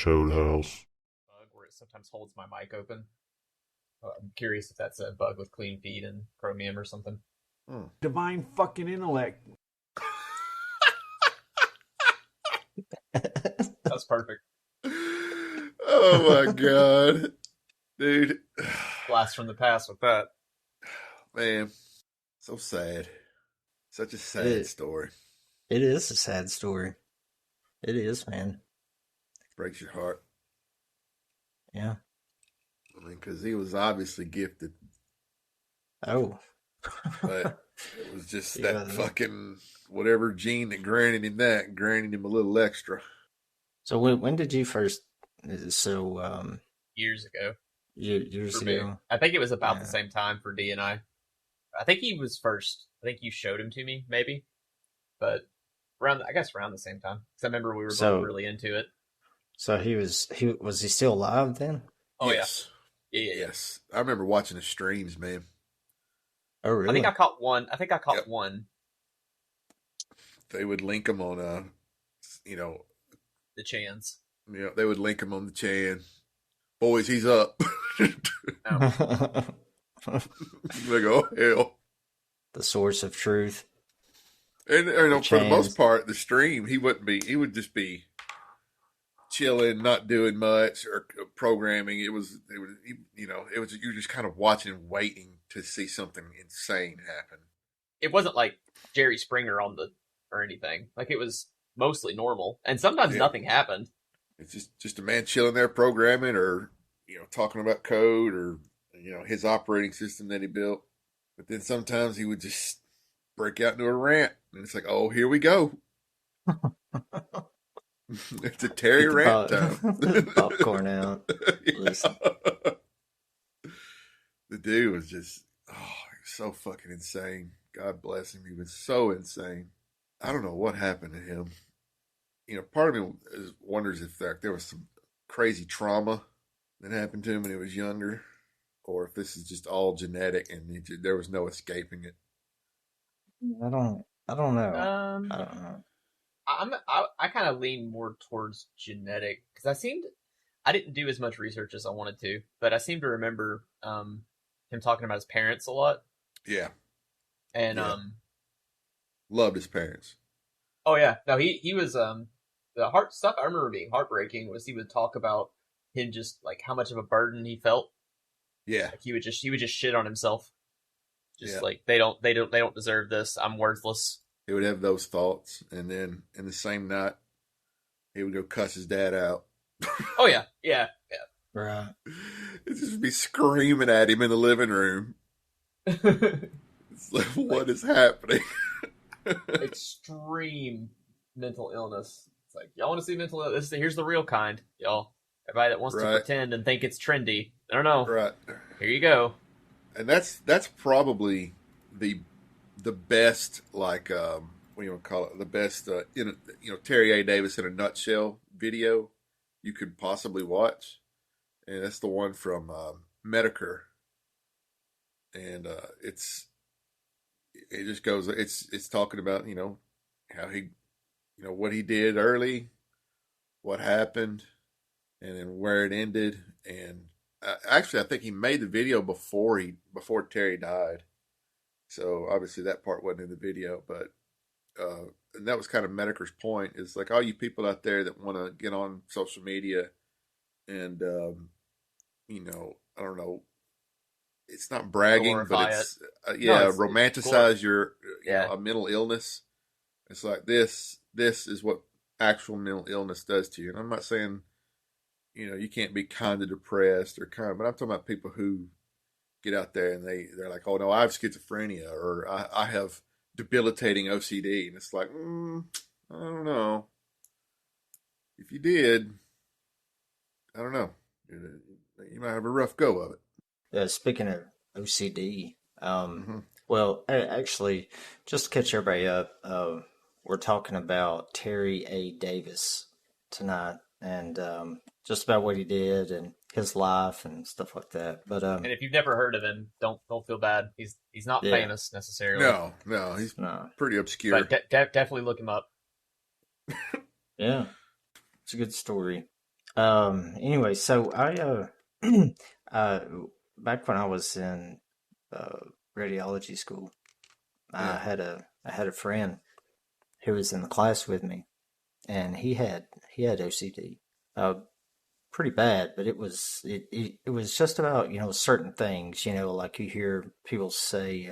Chode House. Bug where it sometimes holds my mic open. I'm curious if that's a bug with clean feed and Chromium or something. Divine fucking intellect. That's perfect. Oh my god, dude! Blast from the past with that. Man, so sad. Such a sad story. It is a sad story. It is, man. Breaks your heart. Yeah. I mean, because he was obviously gifted. Oh. But it was just that fucking whatever gene that granted him a little extra. So when did you first? So years ago. Years ago. I think it was about the same time for D and I. I think he was first. I think you showed him to me, maybe, but around the same time. Because I remember we were both really into it. So was he still alive then? Oh yes. Yeah. Yes, I remember watching the streams, man. Oh really? I think I caught one. They would link them on the Chans. Yeah, they would link him on the Chan. Boys, he's up. Oh. Like, oh hell. The source of truth. And for the most part, the stream, he would just be chilling, not doing much or programming. You were just kind of watching and waiting to see something insane happen. It wasn't like Jerry Springer or anything. Like it was mostly normal, and sometimes nothing happened. It's just a man chilling there programming, or talking about code, or his operating system that he built. But then sometimes he would just break out into a rant, and it's like, oh, here we go. It's a Terry rant time. Popcorn out. The dude was just, he was so fucking insane. God bless him. He was so insane. I don't know what happened to him. Part of me wonders if there was some crazy trauma that happened to him when he was younger, or if this is just all genetic and there was no escaping it. I don't know. I don't know. I kind of lean more towards genetic because I didn't do as much research as I wanted to, but I seem to remember him talking about his parents a lot. Yeah. And loved his parents. Oh yeah, no, he was the heart stuff I remember being heartbreaking was he would talk about him just like how much of a burden he felt. Yeah. Like he would just shit on himself. Just like they don't deserve this. I'm worthless. He would have those thoughts, and then in the same night, he would go cuss his dad out. Oh yeah. Right. It just be screaming at him in the living room. It's like, what is happening? Extreme mental illness. It's like, y'all want to see mental illness? Here's the real kind, y'all. Everybody that wants to pretend and think it's trendy. I don't know. Right. Here you go. And that's probably the best, like, what do you want to call it? The best, Terry A. Davis in a nutshell video you could possibly watch. And that's the one from Medicare. And it just goes, it's talking about, how he, what he did early, what happened, and then where it ended. And actually, I think he made the video before Terry died. So obviously that part wasn't in the video, but and that was kind of Medicare's point, is like all you people out there that want to get on social media and I don't know, it's not bragging, glorify but it's romanticize your a mental illness. It's like this is what actual mental illness does to you. And I'm not saying you can't be kind of depressed or kind of, but I'm talking about people who get out there and they're like, oh no, I have schizophrenia, or I have debilitating OCD. And it's like, I don't know. If you did, I don't know. You might have a rough go of it. Speaking of OCD, well, actually, just to catch everybody up, we're talking about Terry A. Davis tonight, and just about what he did and his life and stuff like that. But and if you've never heard of him, don't feel bad. He's not famous necessarily. No, he's pretty obscure. But definitely look him up. Yeah, it's a good story. Anyway, so uh, back when I was in uh, radiology school, Yeah. I had a friend who was in the class with me, and he had OCD, pretty bad, but it was just about certain things, like you hear people say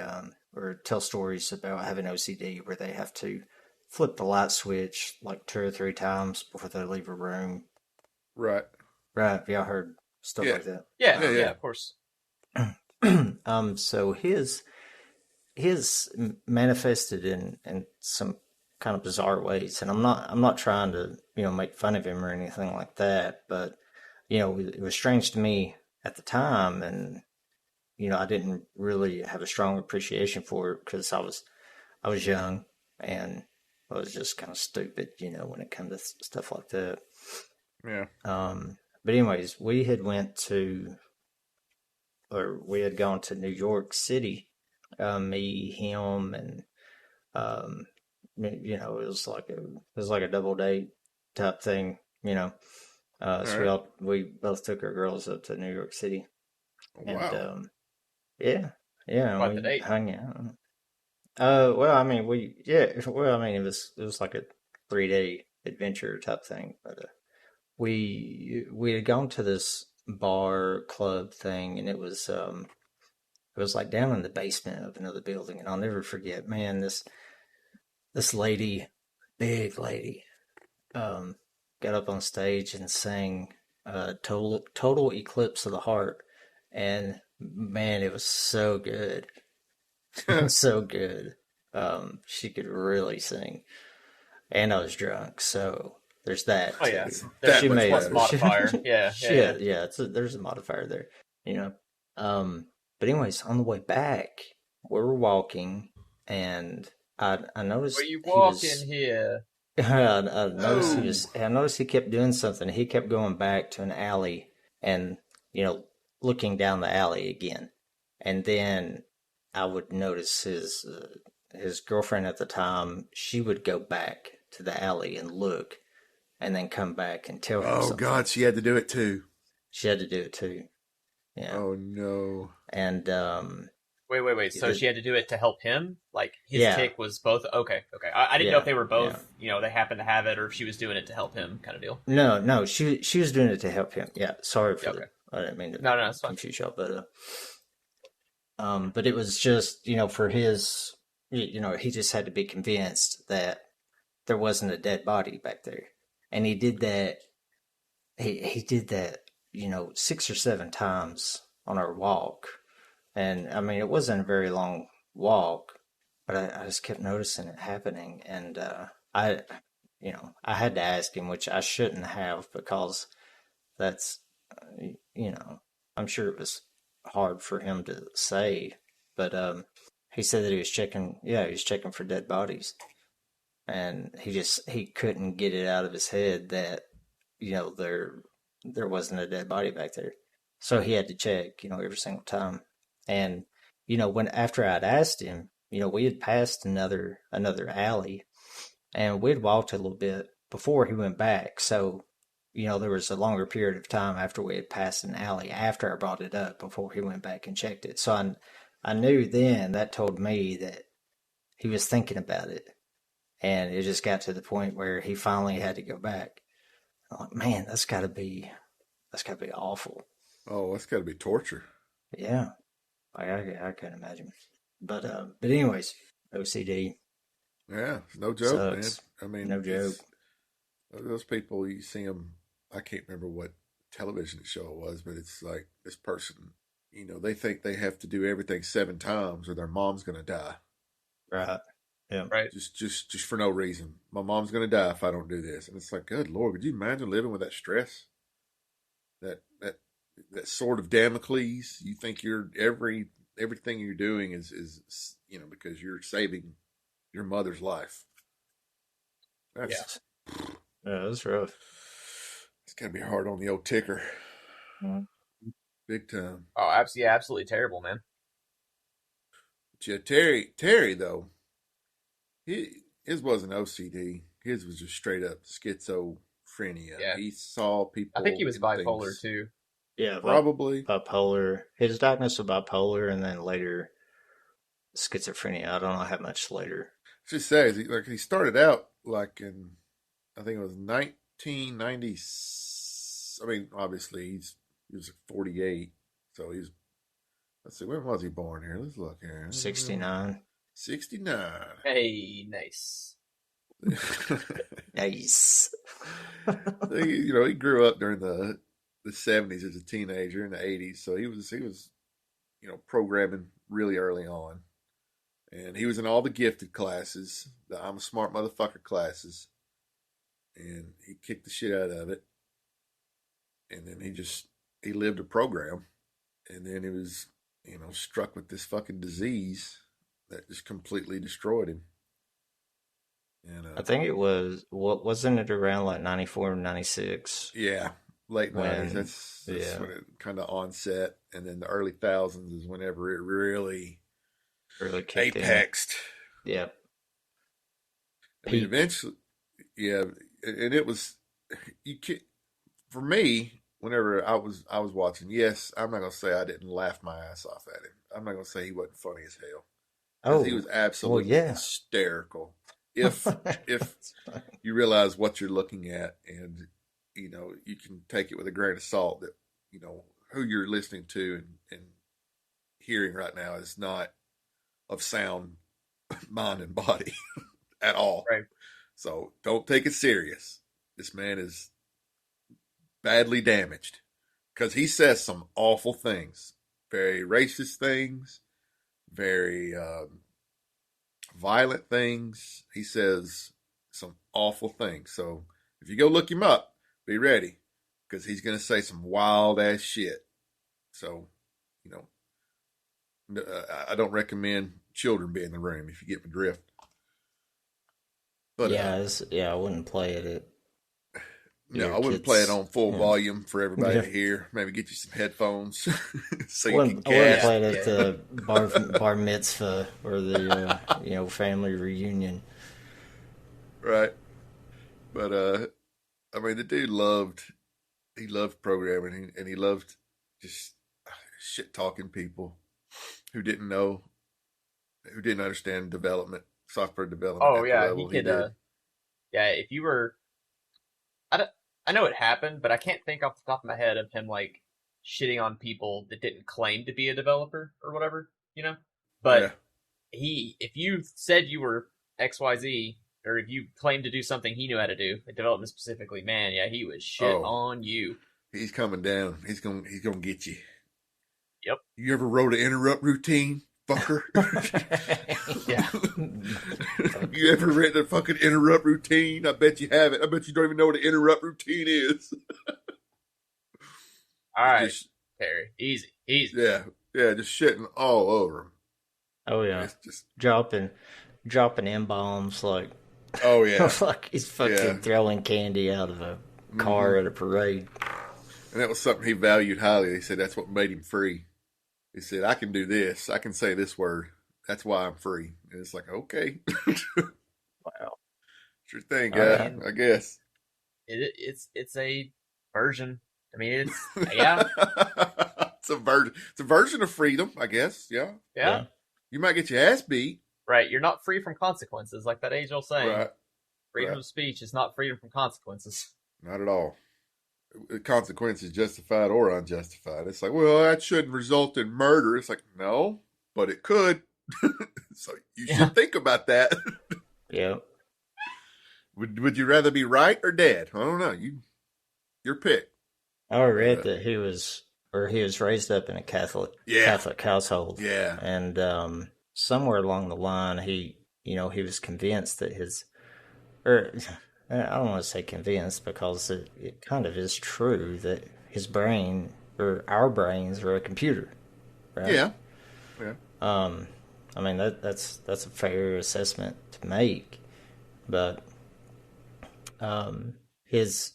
or tell stories about having OCD where they have to flip the light switch like 2 or 3 times before they leave a room. Right. Right? Yeah, I heard stuff Yeah. like that. Yeah, Yeah. yeah, Yeah. of course. So his manifested in some kind of bizarre ways, and I'm not trying to make fun of him or anything like that, but it was strange to me at the time, and I didn't really have a strong appreciation for it because I was young and I was just kind of stupid, when it comes to stuff like that. Yeah. But anyways, we had gone to New York City, me, him, and um, it was like a double date type thing, All So right. we both took our girls up to New York City, and Wow. yeah, yeah, and Quite the we date. hung out. Well, I mean, it was like a 3 day adventure type thing, but we had gone to this bar club thing, and it was like down in the basement of another building, and I'll never forget, man, this lady, big lady, um, got up on stage and sang "Total Eclipse of the Heart," and man, it was so good, so good. She could really sing, and I was drunk, so there's that Oh yeah, too. It's there's that She a much made plus better. modifier. Yeah, yeah, yeah. yeah, there's a modifier there, you know. But anyways, on the way back, we were walking, and I Where noticed you he walking was. here? Oh. I noticed he kept doing something. He kept going back to an alley and, you know, looking down the alley again. And then I would notice his girlfriend at the time, she would go back to the alley and look and then come back and tell him Oh something. God, she had to do it too. She had to do it too. Yeah. Oh no. And Wait. So the, she had to do it to help him? Like his yeah, tick was both okay. I didn't know if yeah, they were yeah. both, they happened to have it or if she was doing it to help him kind of deal. No, she was doing it to help him. Yeah, sorry Yeah, for okay. the I didn't mean to No, it's fine. confuse y'all, but it was just, for his, he just had to be convinced that there wasn't a dead body back there. And he did that, he did that, 6 or 7 times on our walk. And I mean, it wasn't a very long walk, but I just kept noticing it happening. And, I, I had to ask him, which I shouldn't have because that's, you know, I'm sure it was hard for him to say, but he said that he was checking. Yeah, he was checking for dead bodies, and he couldn't get it out of his head that there wasn't a dead body back there, so he had to check, every single time. And when after I'd asked him, we had passed another alley, and we'd walked a little bit before he went back, so there was a longer period of time after we had passed an alley after I brought it up before he went back and checked it. So I knew then that told me that he was thinking about it. And it just got to the point where he finally had to go back. I'm like, man, that's gotta be awful. Oh, that's got to be torture. Yeah. I can't imagine. But anyways, OCD Yeah, it's no joke, man. sucks. I mean, No joke. it's those people. You see them. I can't remember what television show it was, but it's like this person. They think they have to do everything 7 times, or their mom's gonna die. Right. Yeah. Right. Just for no reason. My mom's gonna die if I don't do this, and it's like, good Lord, could you imagine living with that stress? That that that sword of Damocles. You think everything you're doing is because you're saving your mother's life. Yeah. That's Yeah, that's rough. it's gonna be hard on the old ticker, Mhm. big time. Oh, absolutely, yeah, absolutely terrible, man. But yeah, Terry though, his wasn't OCD. His was just straight up schizo schizophrenia. Yeah. He saw people. I think he was in bipolar things. too. Yeah, Probably. bipolar. He was diagnosed with bipolar, and then later schizophrenia. I don't know how much later. Just says he started out like in, I think it was 1990. I mean, obviously he was 48, so he's. Let's see, when was he born here? Let's look here. 69. 69. Hey, nice. Nice. So he grew up during the 70s as a teenager in the 80s, so he was programming really early on, and he was in all the gifted classes, the I'm a smart motherfucker classes, and he kicked the shit out of it, and then he lived a program, and then he was struck with this fucking disease that just completely destroyed him. And I think it was, wasn't it around like 94, 96? yeah, late 90s. When, That's yeah. when it kind of onset, and then the early thousands is whenever it really kicked in. apexed. Yeah. I mean, eventually, yeah, and it was for me. Whenever I was watching, yes, I'm not gonna say I didn't laugh my ass off at him. I'm not gonna say he wasn't funny as hell. Oh, He was absolutely hysterical. If you realize what you're looking at, and you can take it with a grain of salt that who you're listening to and hearing right now is not of sound mind and body at all. Right. So don't take it serious. This man is badly damaged because he says some awful things, very racist things, very violent things. He says some awful things. So if you go look him up, be ready because he's going to say some wild ass shit. So, I don't recommend children be in the room if you get my drift. But I wouldn't play it. No, I wouldn't play it on full volume for everybody to hear. Maybe get you some headphones so you can cast. I wouldn't play it at the bar mitzvah or the family reunion. Right. But I mean, the dude loved programming, and he loved just shit talking people who didn't understand software development. Oh yeah, he could. If you were, I know it happened, but I can't think off the top of my head of him like shitting on people that didn't claim to be a developer or whatever, But if you said you were XYZ, or if you claimed to do something he knew how to do, development specifically, man, yeah, he was shit on you. He's coming down. He's gonna get you. Yep. You ever wrote an interrupt routine, fucker? Yeah. You ever read a fucking interrupt routine? I bet you haven't. I bet you don't even know what an interrupt routine is. All right, Terry, easy. Yeah, just shitting all over him. Oh yeah, it's just dropping M-bombs like. Oh yeah, like he's fucking throwing candy out of a car at a parade. And that was something he valued highly. He said that's what made him free. He said, I can do this. I can say this word. That's why I'm free. And it's like, okay. Wow. It's your thing, guy, I guess. It's a version. I mean, it's, yeah. It's a version of freedom, I guess. Yeah. You might get your ass beat. Right. You're not free from consequences, like that age-old saying. Right. Freedom of speech is not freedom from consequences. Not at all. Consequences justified or unjustified. It's like, well, that shouldn't result in murder. It's like, no, but it could. So you should think about that. Yeah. Would you rather be right or dead? I don't know. Your pick. I read that he was raised up in a Catholic household. Yeah. And somewhere along the line, he was convinced that I don't want to say convinced because it kind of is true that his brain or our brains are a computer, right? Yeah. I mean that's a fair assessment to make, but his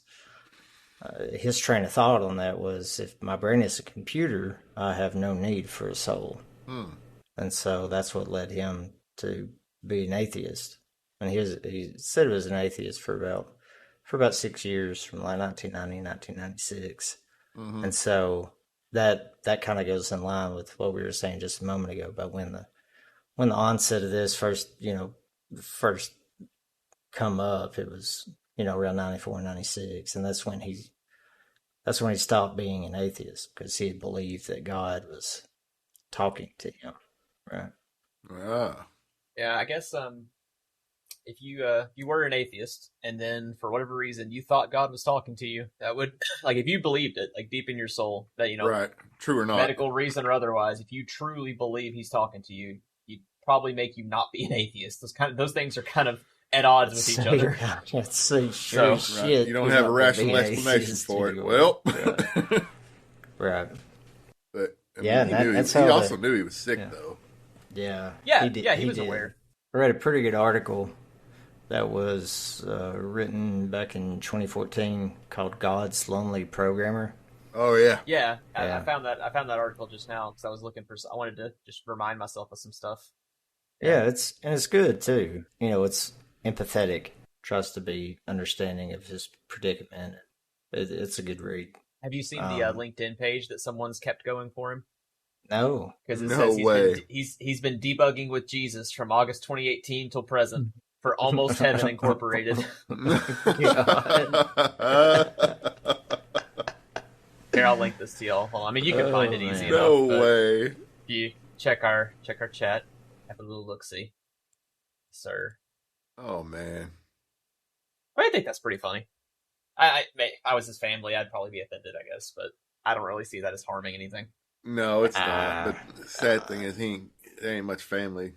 train of thought on that was, if my brain is a computer, I have no need for a soul, and so that's what led him to be an atheist. And he said he was an atheist for about for about 6 years, from like 1990, 1996. Mm-hmm. And so that kind of goes in line with what we were saying just a moment ago about when the onset of this first come up. It was, around 94, 96, and that's when he stopped being an atheist, because he had believed that God was talking to him, right? Ah. Yeah, I guess if you were an atheist and then for whatever reason you thought God was talking to you, that would like if you believed it like deep in your soul that Right. True or not. medical reason or otherwise, if you truly believe he's talking to you, he'd probably make you not be an atheist. Those things are kind of at odds with each other. So sure So, Right. shit. You don't he's have not a gonna be rational an explanation atheist for it. anyway. Well, Right. but I Yeah, mean, and that's he how also knew he was sick, yeah. though. Yeah. He was aware. I read a pretty good article that was written back in 2014 called "God's Lonely Programmer." Oh yeah. Yeah, Yeah. I found that article just now because I was looking for. I wanted to just remind myself of some stuff. Yeah, it's good too. It's empathetic, tries to be understanding of his predicament. It's a good read. Have you seen the LinkedIn page that someone's kept going for him? No, Because it No says way. he's been debugging with Jesus from August 2018 till present for Almost Heaven Incorporated. Here, I'll link this to y'all. Hold on. I mean, you can find it easy enough. No but way. If you check our chat, have a little look see, sir. Oh man. I think that's pretty funny. If I was his family, I'd probably be offended, I guess, but I don't really see that as harming anything. No, it's not. But the sad thing is, there ain't much family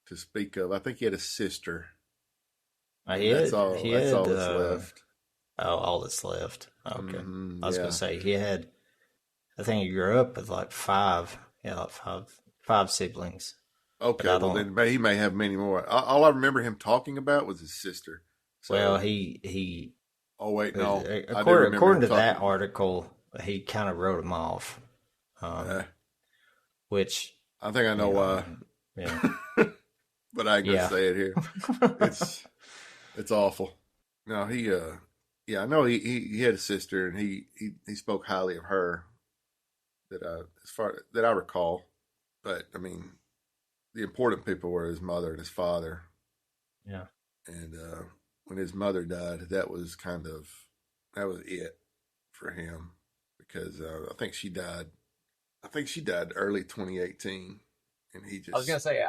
to speak of. I think he had a sister. That's all that's left. Oh, all that's left. Okay. Mhm, I was yeah. gonna say he had. I think he grew up with like five. Yeah, like five siblings. Okay, But I well don't- then he may have many more. All I remember him talking about was his sister. So, Well, he oh wait, no. I do according, remember according him to that talking- article, he kind of wrote him off. Which I think I know why, yeah. but I ain't gonna Yeah. say it here. It's awful. No, I know he had a sister, and he spoke highly of her. That I recall, but I mean, the important people were his mother and his father. Yeah. And when his mother died, that was it for him, because I think she died early 2018, and he just. I was gonna say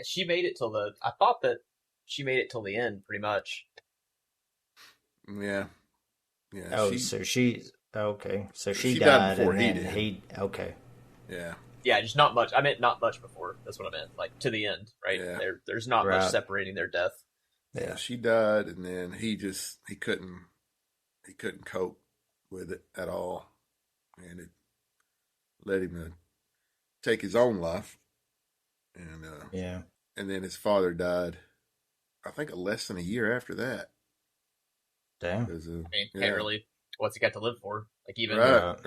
she made it till the. I thought that she made it till the end, pretty much. Yeah. Oh, so she okay. So she died died before and he then did. he okay. Yeah. Yeah, just not much. I meant not much before. That's what I meant. Like to the end, right? Yeah. There's not Right. much separating their death. Yeah, she died, and then he couldn't cope with it at all, and it led him to take his own life. And Yeah. and then his father died, I think, less than a year after that. Damn. 'Cause, I mean, yeah. can't really. What's he got to live for? Like even Right.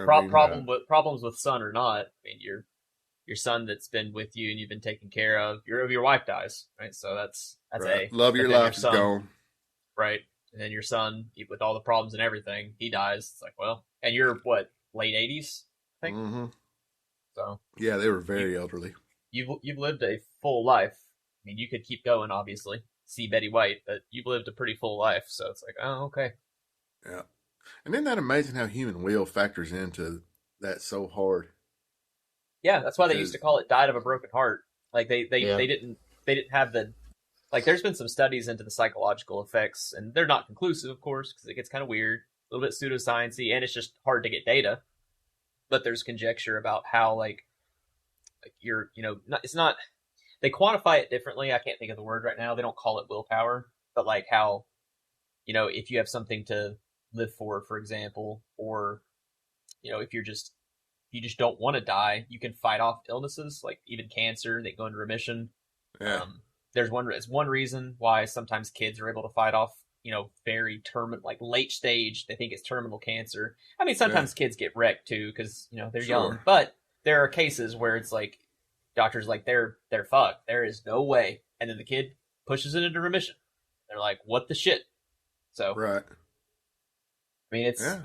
problems with son or not. I mean, your son that's been with you and you've been taken care of. Your wife dies, right? So that's Right. A. Love but your then life is son, gone. right? And then your son, with all the problems and everything, he dies. It's like, well, and you're what, late 80s, I think. Mm-hmm. So Yeah, they were very elderly. you've lived a full life. I mean, you could keep going, obviously. See Betty White, but you've lived a pretty full life. So it's like, oh, okay. Yeah. And isn't that amazing how human will factors into that so hard? Yeah, that's why they Because- used to call it "died of a broken heart." Like they Yeah. didn't have the like. There's been some studies into the psychological effects, and they're not conclusive, of course, because it gets kind of weird, a little bit pseudosciencey, and it's just hard to get data. But there's conjecture about how like you're it's not. They quantify it differently. I can't think of the word right now. They don't call it willpower, but like how if you have something to live for example, or if you just don't want to die, you can fight off illnesses like even cancer. They go into remission. Yeah. It's one reason why sometimes kids are able to fight off very terminal, like late stage. They think it's terminal cancer. I mean, sometimes kids get wrecked too because they're young, Sure. but there are cases where it's like doctors like they're fucked. There is no way, and then the kid pushes it into remission. They're like, what the shit? So Right. I mean, Yeah.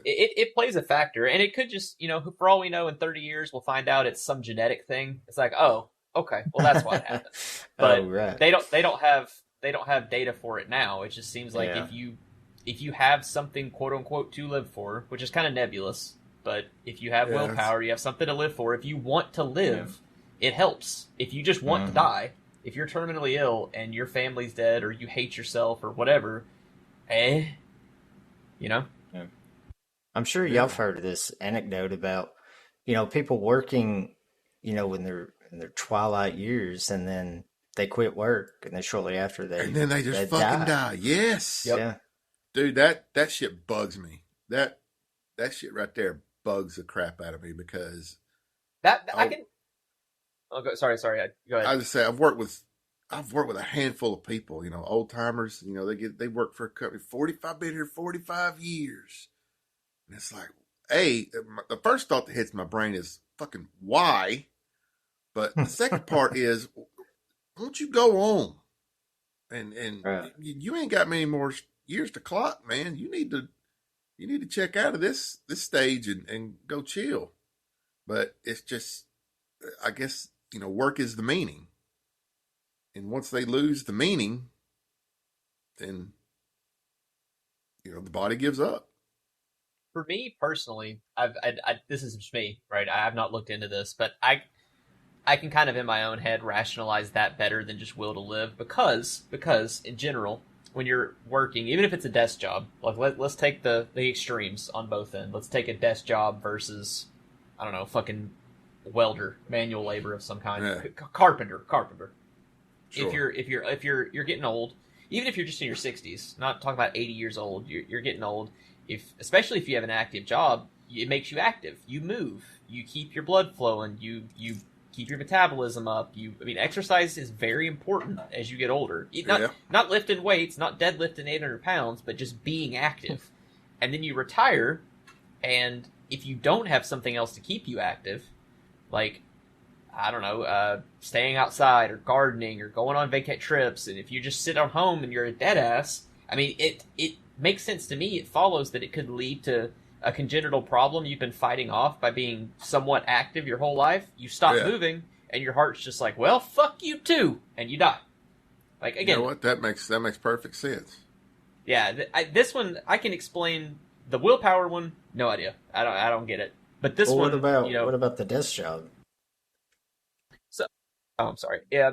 it plays a factor, and it could just, for all we know, in 30 years we'll find out it's some genetic thing. It's like, oh, okay, well that's what happened. But Oh, right. they don't have data for it now. It just seems like Yeah. if you have something quote unquote to live for, which is kind of nebulous, but if you have willpower, you have something to live for. If you want to live, it helps. If you just want to die, if you're terminally ill and your family's dead or you hate yourself or whatever, you know. Yeah. I'm sure y'all have heard of this anecdote about, people working, when they're in their twilight years, and then they quit work, and then shortly after and then they just fucking die. Yes. Yep. Yeah. Dude, that shit bugs me. That shit right there bugs the crap out of me because I can. Oh, sorry. Go ahead. I just say I've worked with a handful of people, old timers. They work for a company 45, been here 45 years, and it's like, hey, the first thought that hits my brain is fucking why, but the second part is, won't you go on, and Right. you ain't got many more years to clock, man. You need to check out of this stage and go chill. But it's just, I guess, work is the meaning. And once they lose the meaning, then, the body gives up. For me personally, this is just me, right? I have not looked into this, but I can kind of in my own head rationalize that better than just will to live because in general, when you're working, even if it's a desk job, like let's take the extremes on both ends. Let's take a desk job versus, I don't know, fucking welder, manual labor of some kind, carpenter. Sure. If you're getting old, even if you're just in your 60s, not talking about 80 years old, you're getting old. Especially if you have an active job, it makes you active. You move, you keep your blood flowing, you keep your metabolism up. Exercise is very important as you get older. Not lifting weights, not deadlifting 800 pounds, but just being active. And then you retire, and if you don't have something else to keep you active, like, I don't know, staying outside or gardening or going on vacate trips, and if you just sit at home and you're a dead ass, it makes sense to me. It follows that it could lead to a congenital problem you've been fighting off by being somewhat active your whole life. You stop moving, and your heart's just like, well, fuck you too, and you die. Like, again, you know what? That makes perfect sense. Yeah, this one I can explain. The willpower one, no idea. I don't get it. But this one, what about the desk job? So, I'm sorry. Yeah,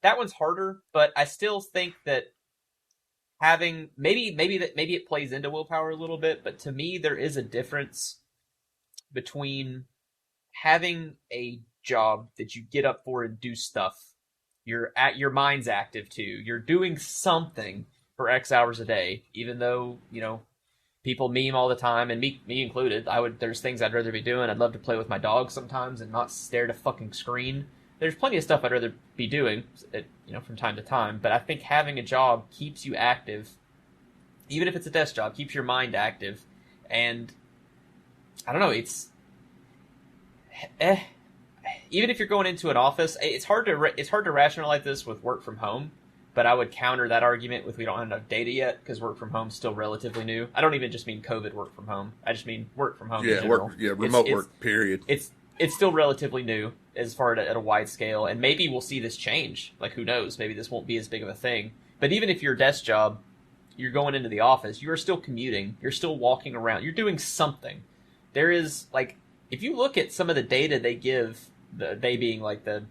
that one's harder, but I still think that having maybe it plays into willpower a little bit, but to me there is a difference between having a job that you get up for and do stuff. Your mind's active too. You're doing something for X hours a day, even though, people meme all the time, and me included. There's things I'd rather be doing. I'd love to play with my dog sometimes and not stare at a fucking screen. There's plenty of stuff I'd rather be doing, from time to time. But I think having a job keeps you active, even if it's a desk job, keeps your mind active. And I don't know, it's even if you're going into an office, it's hard to rationalize this with work from home. But I would counter that argument with we don't have enough data yet, because work from home is still relatively new. I don't even just mean COVID work from home. I just mean work from home. Yeah, in general. remote work. Period. It's still relatively new as far at a wide scale, and maybe we'll see this change. Like, who knows? Maybe this won't be as big of a thing. But even if your desk job, you're going into the office, you are still commuting, you're still walking around, you're doing something. There is, like, if you look at some of the data they give, they being like the,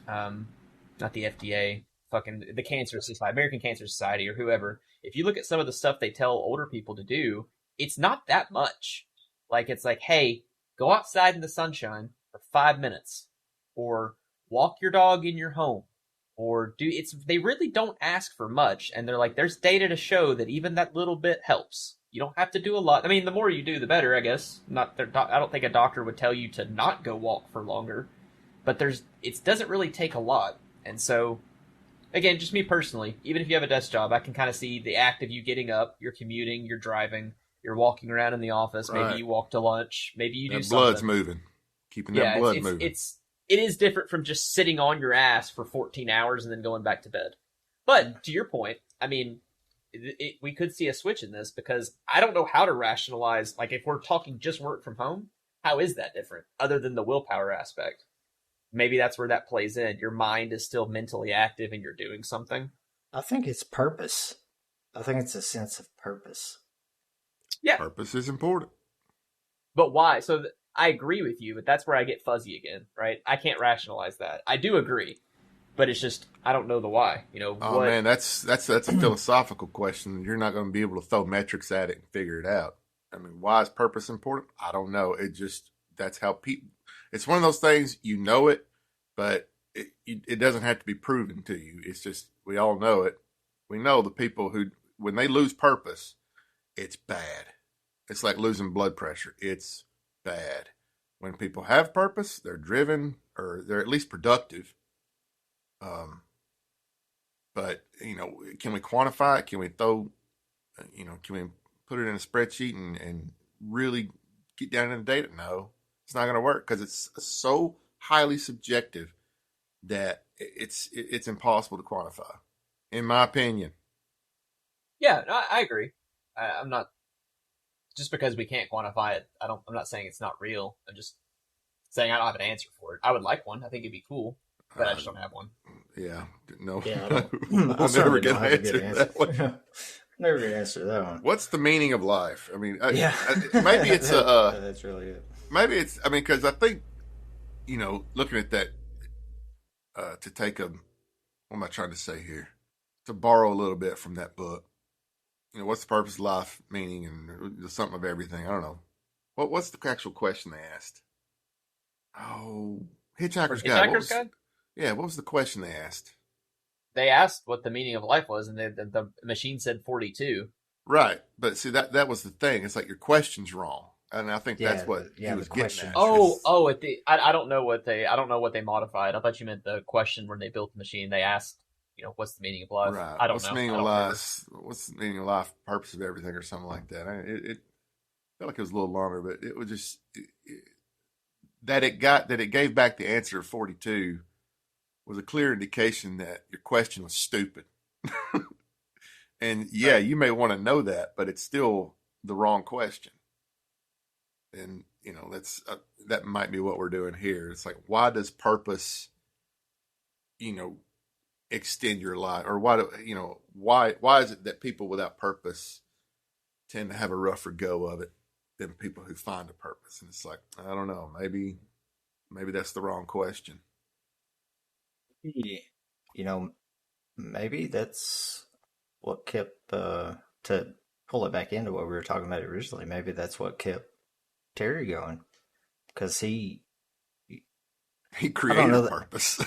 not the FDA, fucking the Cancer Society, American Cancer Society, or whoever. If you look at some of the stuff they tell older people to do, it's not that much. Like, it's like, hey, go outside in the sunshine for 5 minutes, or walk your dog in your home, or they really don't ask for much, and they're like, there's data to show that even that little bit helps. You don't have to do a lot. I mean, the more you do, the better, I guess. I don't think a doctor would tell you to not go walk for longer, but it doesn't really take a lot. And so, again, just me personally, even if you have a desk job, I can kind of see the act of you getting up, you're commuting, you're driving, you're walking around in the office, maybe you walk to lunch, maybe you do something. Blood's moving. Keeping that blood moving. It is different from just sitting on your ass for 14 hours and then going back to bed. But to your point, I mean, we could see a switch in this, because I don't know how to rationalize, like, if we're talking just work from home, how is that different other than the willpower aspect? Maybe that's where that plays in. Your mind is still mentally active and you're doing something. I think it's purpose. I think it's a sense of purpose. Yeah. Purpose is important. But why? So I agree with you, but that's where I get fuzzy again, right? I can't rationalize that. I do agree, but it's just, I don't know the why. Oh man, that's a philosophical question. You're not going to be able to throw metrics at it and figure it out. I mean, why is purpose important? I don't know. That's how people. It's one of those things, you know it, but it doesn't have to be proven to you. It's just, we all know it. We know the people who, when they lose purpose, it's bad. It's like losing blood pressure. It's bad. When people have purpose, they're driven, or they're at least productive. But can we quantify it? Can we can we put it in a spreadsheet and really get down in the data? No, it's not going to work, because it's so highly subjective that it's impossible to quantify, in my opinion. Yeah, I agree. I'm not, just because we can't quantify it, I'm not saying it's not real. I'm just saying I don't have an answer for it. I would like one. I think it'd be cool, but I just don't have one. Yeah, no. Yeah, I'll never get an answer to that one. Never get an answer to that one. What's the meaning of life? I mean, yeah, maybe it's that's really it. Maybe it's, I mean, because I think, looking at that, to take what am I trying to say here? To borrow a little bit from that book. What's the purpose of life, meaning, and something of everything? I don't know. What's the actual question they asked? Oh, Hitchhiker's Guide. Yeah, what was the question they asked? They asked what the meaning of life was, and the machine said 42. Right, but see, that was the thing. It's like your question's wrong, and I think that's what he was getting at. I don't know what they modified. I thought you meant the question when they built the machine. They asked, what's the meaning of life? Right. I don't know. What's the meaning of life? What's the meaning of life? Purpose of everything, or something like that. It felt like it was a little longer, but it was just that it gave back the answer of 42 was a clear indication that your question was stupid. And yeah, you may want to know that, but it's still the wrong question. And that might be what we're doing here. It's like, why does purpose, extend your life, or why is it that people without purpose tend to have a rougher go of it than people who find a purpose? And it's like, I don't know, maybe that's the wrong question. Maybe that's what kept, to pull it back into what we were talking about originally, maybe that's what kept Terry going, because he created a purpose.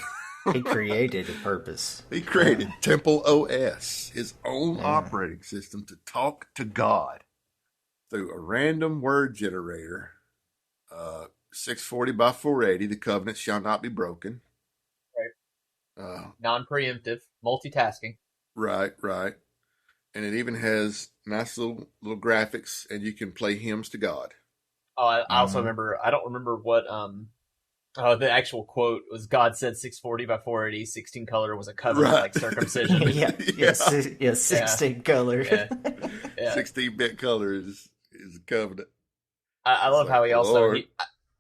He created a purpose. He created Temple OS, his own operating system, to talk to God through a random word generator. 640 by 480, the covenant shall not be broken. Right. Non-preemptive, multitasking. Right. And it even has nice little graphics, and you can play hymns to God. Oh, I also remember, I don't remember what, the actual quote was, God said 640 by 480, 16 color was a covenant, like circumcision. yeah, 16 color. Yeah. 16-bit color is a covenant. I love how he also,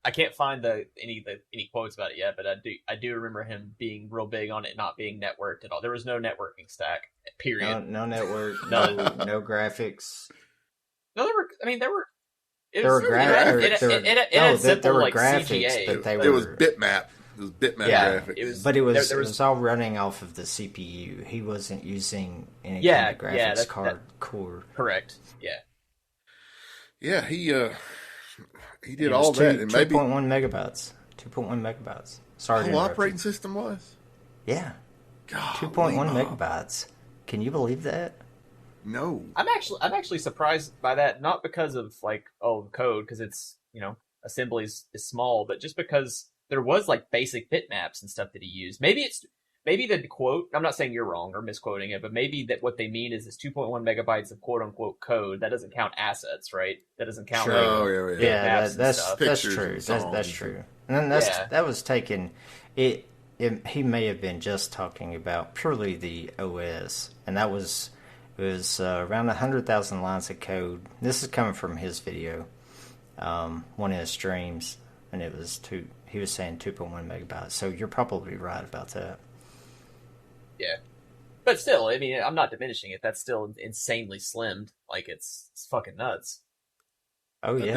I can't find any quotes about it yet, but I do remember him being real big on it not being networked at all. There was no networking stack, period. No network, no graphics. No, there were. There were graphics. There were graphics, CGA, but they it was bitmap. It was bitmap graphics. But it was all running off of the CPU. He wasn't using any kind of graphics card core. Correct. Yeah. Yeah, he did all that, and maybe 2.1 megabytes. 2.1 megabytes. Sorry, the whole operating system was. Yeah. God, 2.1 megabytes. Can you believe that? No. I'm actually surprised by that, not because of the code, because it's, assembly is small, but just because there was basic bitmaps and stuff that he used. Maybe the quote, I'm not saying you're wrong or misquoting it, but maybe that what they mean is this 2.1 megabytes of quote unquote code. That doesn't count assets, right? That doesn't count. Sure. That's true. That's true. And then that was taken. He may have been just talking about purely the OS, and that was It was around 100,000 lines of code. This is coming from his video, one of his streams, and it was he was saying 2.1 megabytes. So you're probably right about that. Yeah. But still, I mean, I'm not diminishing it. That's still insanely slimmed. Like, it's fucking nuts. Oh, yeah.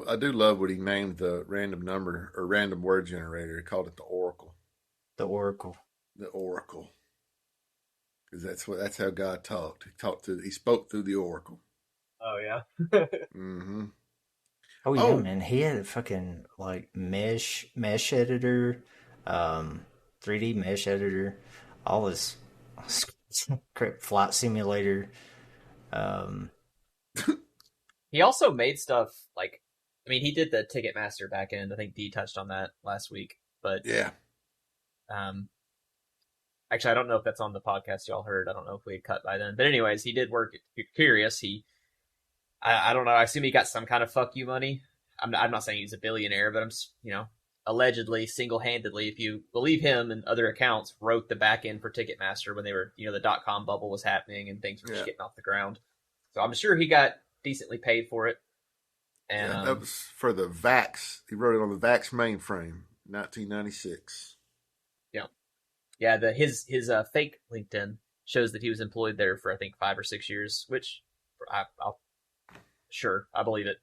I do love what he named the random number or random word generator. He called it the Oracle. The Oracle. The Oracle. Because that's how God talked. He spoke through the Oracle. Oh, yeah. Mm-hmm. Oh, yeah, man. He had a fucking, like, mesh editor, 3D mesh editor, all this flight simulator. He also made stuff like, I mean, he did the Ticketmaster backend. I think Dee touched on that last week. But yeah, actually, I don't know if that's on the podcast y'all heard. I don't know if we had cut by then. But anyways, he did work. If you're curious, I don't know. I assume he got some kind of fuck you money. I'm not saying he's a billionaire, but I'm allegedly single-handedly, if you believe him and other accounts, wrote the backend for Ticketmaster when they were, the .com bubble was happening and things were just getting off the ground. So I'm sure he got decently paid for it. And that was for the VAX. He wrote it on the VAX mainframe, 1996. Yeah. His fake LinkedIn shows that he was employed there for I think 5 or 6 years, which I believe it.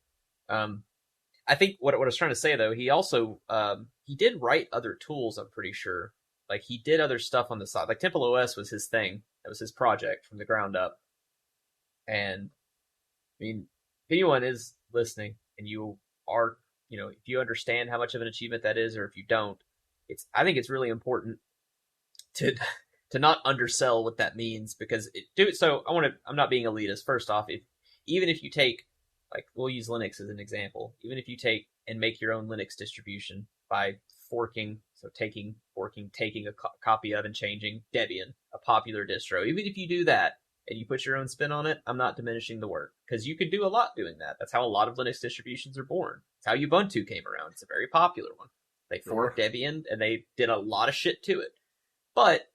I think what I was trying to say though, he also he did write other tools. I'm pretty sure, like he did other stuff on the side. Like Temple OS was his thing. That was his project from the ground up. And I mean, if anyone is listening and you are, if you understand how much of an achievement that is, or if you don't, I think it's really important to not undersell what that means, because I'm not being elitist. First off, even if you take, like, we'll use Linux as an example. Even if you take and make your own Linux distribution by taking a copy of and changing Debian, a popular distro, even if you do that and you put your own spin on it, I'm not diminishing the work, because you could do a lot doing that. That's how a lot of Linux distributions are born. It's how Ubuntu came around. It's a very popular one. They forked Debian and they did a lot of shit to it. But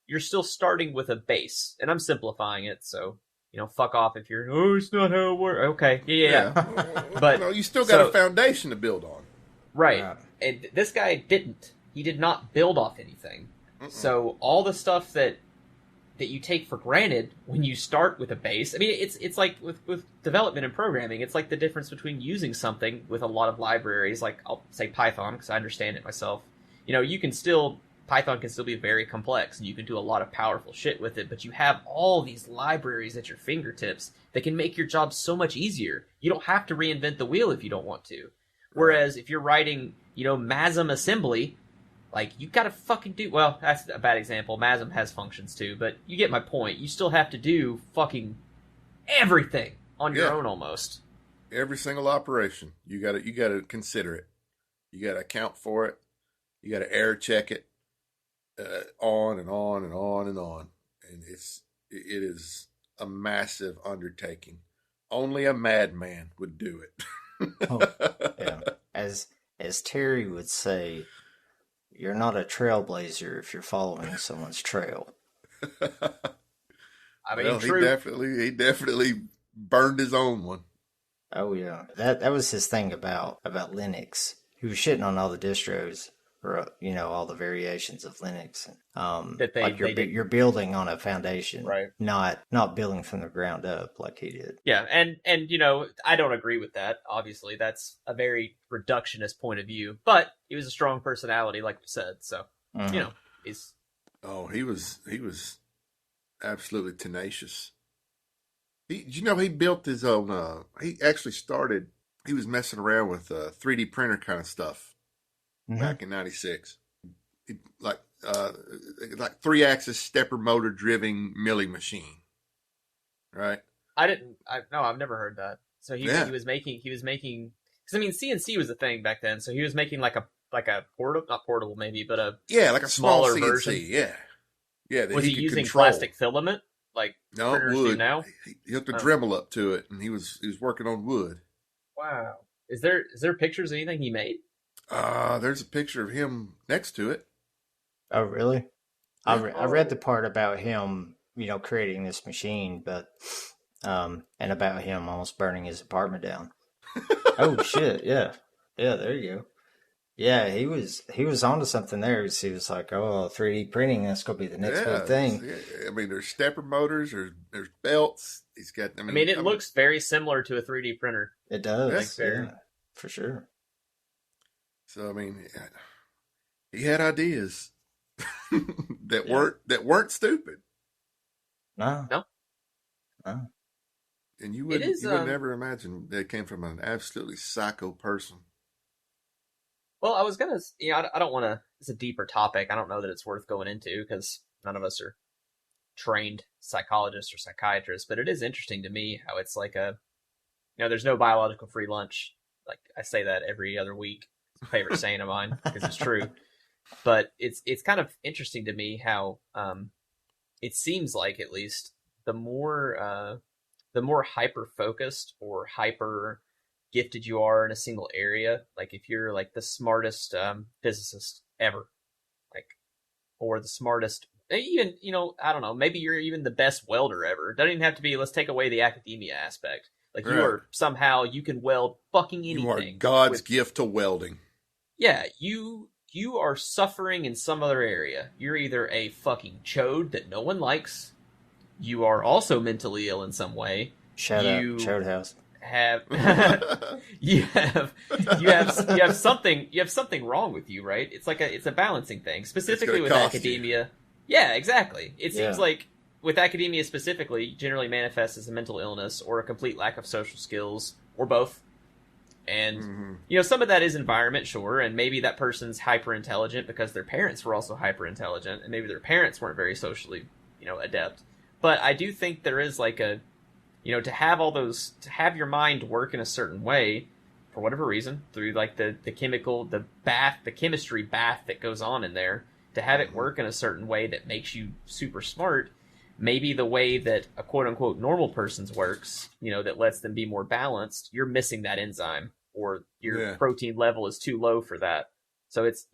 you're still starting with a base, and I'm simplifying it, so fuck off if you're, it's not how it works. Okay, yeah. But you still got a foundation to build on. Right. And this guy didn't. He did not build off anything. So all the stuff that you take for granted when you start with a base, I mean, it's like with development and programming, it's like the difference between using something with a lot of libraries, like I'll say Python, because I understand it myself. Python can still be very complex, and you can do a lot of powerful shit with it, but you have all these libraries at your fingertips that can make your job so much easier. You don't have to reinvent the wheel if you don't want to. Whereas if you're writing, MASM assembly, like, you gotta fucking do... Well, that's a bad example. MASM has functions too, but you get my point. You still have to do fucking everything on your own almost. Every single operation. You gotta consider it. You gotta account for it. You gotta error check it. On and on and on and on. And it is a massive undertaking. Only a madman would do it. Yeah. As Terry would say, you're not a trailblazer if you're following someone's trail. I mean, well, he definitely burned his own one. Oh yeah, that was his thing about Linux. He was shitting on all the distros, or all the variations of Linux. You're building on a foundation, right? Not building from the ground up like he did. Yeah, and I don't agree with that. Obviously, that's a very reductionist point of view. But he was a strong personality, like we said. So he's. Oh, he was absolutely tenacious. He built his own. He actually started. He was messing around with 3D printer kind of stuff. Back in '96, like 3-axis stepper motor driven milling machine, right? I've never heard that. So he was making, because I mean CNC was a thing back then. So he was making like a portable, not portable maybe, but like a smaller CNC, version. Yeah. Was he using plastic filament like printers wood? Do now? He hooked a Dremel up to it, and he was working on wood. Wow. Is there pictures of anything he made? There's a picture of him next to it. Oh, really? I read the part about him creating this machine, but and about him almost burning his apartment down. Oh shit! Yeah, there you go. Yeah, he was onto something there. He was like, "Oh, 3D printing, that's gonna be the next big thing." I mean, there's stepper motors, there's belts. He's got. I mean, it looks very similar to a 3D printer. It does, Like, yeah, for sure. So I mean, he had ideas that weren't stupid. No. And you would never imagine that it came from an absolutely psycho person. Well, I was gonna, I don't want to. It's a deeper topic. I don't know that it's worth going into because none of us are trained psychologists or psychiatrists. But it is interesting to me how it's like there's no biological free lunch. Like I say that every other week. It's a favorite saying of mine because it's true. But it's kind of interesting to me how it seems like at least the more hyper focused or hyper gifted you are in a single area, like if you're like the smartest physicist ever, like, or the smartest, even, I don't know, maybe you're even the best welder ever. It doesn't even have to be, let's take away the academia aspect. Like you are somehow, you can weld fucking anything. You are God's gift to welding. Yeah, you are suffering in some other area. You're either a fucking chode that no one likes, you are also mentally ill in some way. Shout out Chode House. You have something wrong with you, right? It's like it's a balancing thing, specifically with academia. Yeah, exactly. It seems like with academia specifically, generally manifests as a mental illness or a complete lack of social skills or both. And some of that is environment, sure, and maybe that person's hyper intelligent because their parents were also hyper intelligent, and maybe their parents weren't very socially, adept. But I do think there is like a to have your mind work in a certain way, for whatever reason, through like the chemistry bath that goes on in there, to have it work in a certain way that makes you super smart, maybe the way that a quote unquote normal person's works, that lets them be more balanced, you're missing that enzyme, or your protein level is too low for that. So it's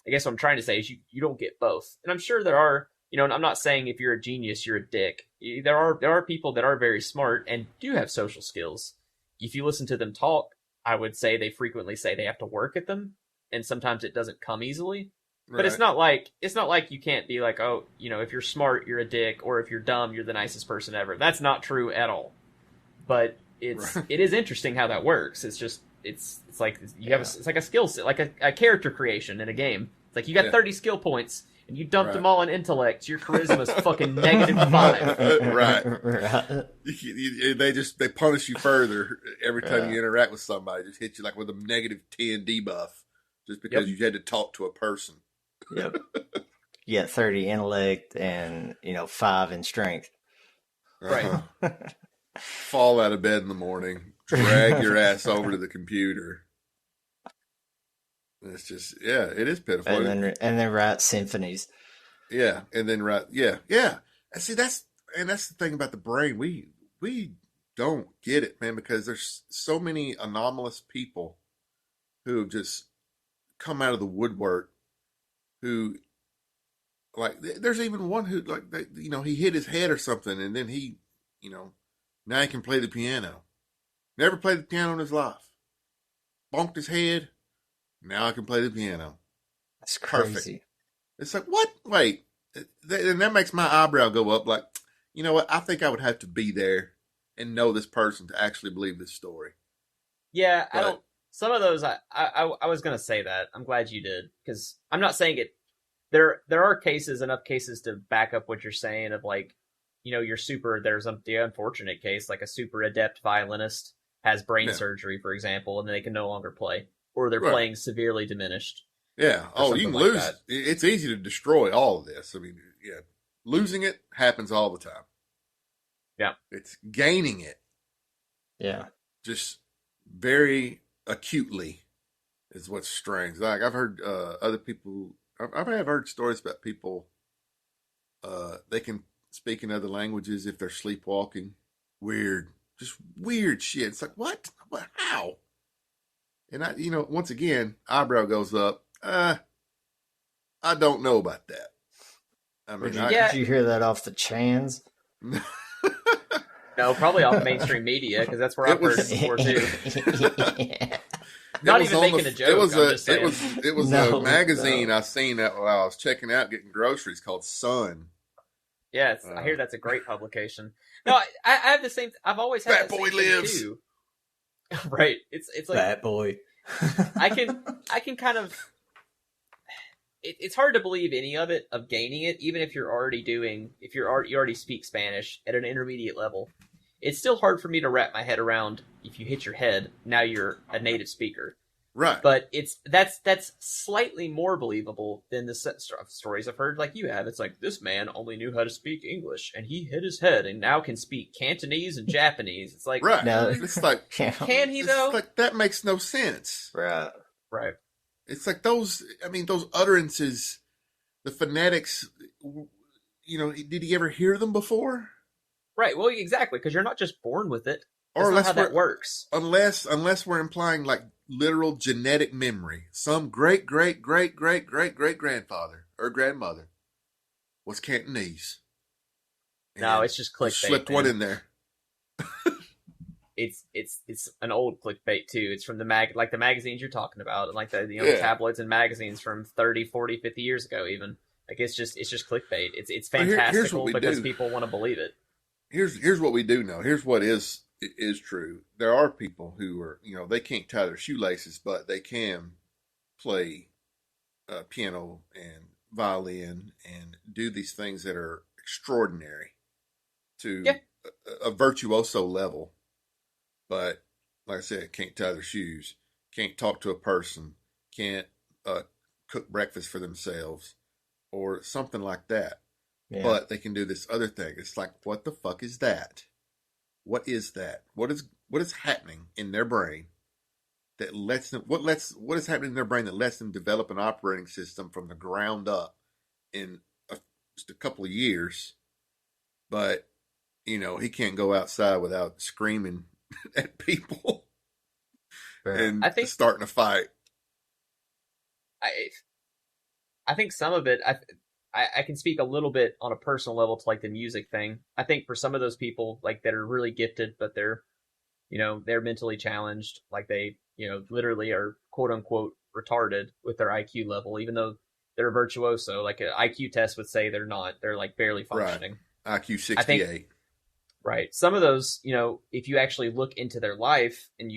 I guess what I'm trying to say is you don't get both. And I'm sure there are, and I'm not saying if you're a genius, you're a dick. There are people that are very smart and do have social skills. If you listen to them talk, I would say they frequently say they have to work at them, and sometimes it doesn't come easily. Right. But it's not like you can't be like, oh, if you're smart, you're a dick, or if you're dumb, you're the nicest person ever. That's not true at all. But it is interesting how that works. It's just it's like you have it's like a skill set, like a character creation in a game. It's like you got 30 skill points. And you dumped them all in intellect. Your charisma's fucking -5. Right. They punish you further every time you interact with somebody. Just hit you like with a -10 debuff just because you had to talk to a person. Yep. You got 30 intellect and 5 in strength. Right. Fall out of bed in the morning, drag your ass over to the computer. It's just, it is pitiful. And then write symphonies. Yeah, and then write, And see, that's the thing about the brain. We don't get it, man, because there's so many anomalous people who just come out of the woodwork. Who, like, there's even one who, like, he hit his head or something, and then he, now he can play the piano. Never played the piano in his life. Bonked his head. Now I can play the piano. That's crazy. Perfect. It's like, what? Wait. And that makes my eyebrow go up like, you know what? I think I would have to be there and know this person to actually believe this story. Yeah, but I don't. Some of those, I was going to say that. I'm glad you did. Because I'm not saying it. There are enough cases to back up what you're saying of like, there's the unfortunate case, like a super adept violinist has brain surgery, for example, and they can no longer play. Or they're playing severely diminished. Yeah. Oh, you can lose. That. It's easy to destroy all of this. I mean, losing it happens all the time. Yeah. It's gaining it. Yeah. Just very acutely is what's strange. Like I've heard other people. I've heard stories about people. They can speak in other languages if they're sleepwalking. Weird. Just weird shit. It's like what? How? And once again, eyebrow goes up. I don't know about that. I mean, Did you hear that off the Chans? No, probably off mainstream media because that's where I've heard it before too. Not even making a joke. It was I'm just saying. it was a magazine I seen that while I was checking out getting groceries called Sun. Yeah, I hear that's a great publication. No, I have the same. I've always had Fat that Boy same Lives. thing too. Right. It's like Fat Boy. I can kind of. It's hard to believe any of it, of gaining it, even if you already speak Spanish at an intermediate level. It's still hard for me to wrap my head around. If you hit your head, now you're a native speaker. Right. But that's slightly more believable than the stories I've heard like you have. It's like, this man only knew how to speak English, and he hit his head, and now can speak Cantonese and Japanese. It's like, right. No. It's like, can he though? It's like, that makes no sense. Right. Right. It's like those utterances, the phonetics, did he ever hear them before? Right. Well, exactly, because you're not just born with it. Or That's not how that works. Unless we're implying like literal genetic memory. Some great grandfather or grandmother was Cantonese. No, it's just clickbait. Slipped one in there. It's an old clickbait too. It's from the magazines you're talking about, and like the tabloids and magazines from 30, 40, 50 years ago even. Like it's just clickbait. It's fantastical because people want to believe it. Here's what we do know. Here's what is true. There are people who are, they can't tie their shoelaces, but they can play piano and violin and do these things that are extraordinary to a virtuoso level. But like I said, can't tie their shoes, can't talk to a person, can't cook breakfast for themselves or something like that. Yeah. But they can do this other thing. It's like, what the fuck is that? What is that? What is happening in their brain that lets them? What is happening in their brain that lets them develop an operating system from the ground up in just a couple of years? But he can't go outside without screaming at people and starting a fight. I think some of it. I can speak a little bit on a personal level to like the music thing. I think for some of those people like that are really gifted, but they're mentally challenged, like they, literally are quote unquote retarded with their IQ level, even though they're a virtuoso. Like an IQ test would say they're not. They're like barely functioning. Right. IQ 68. Right. Some of those, if you actually look into their life and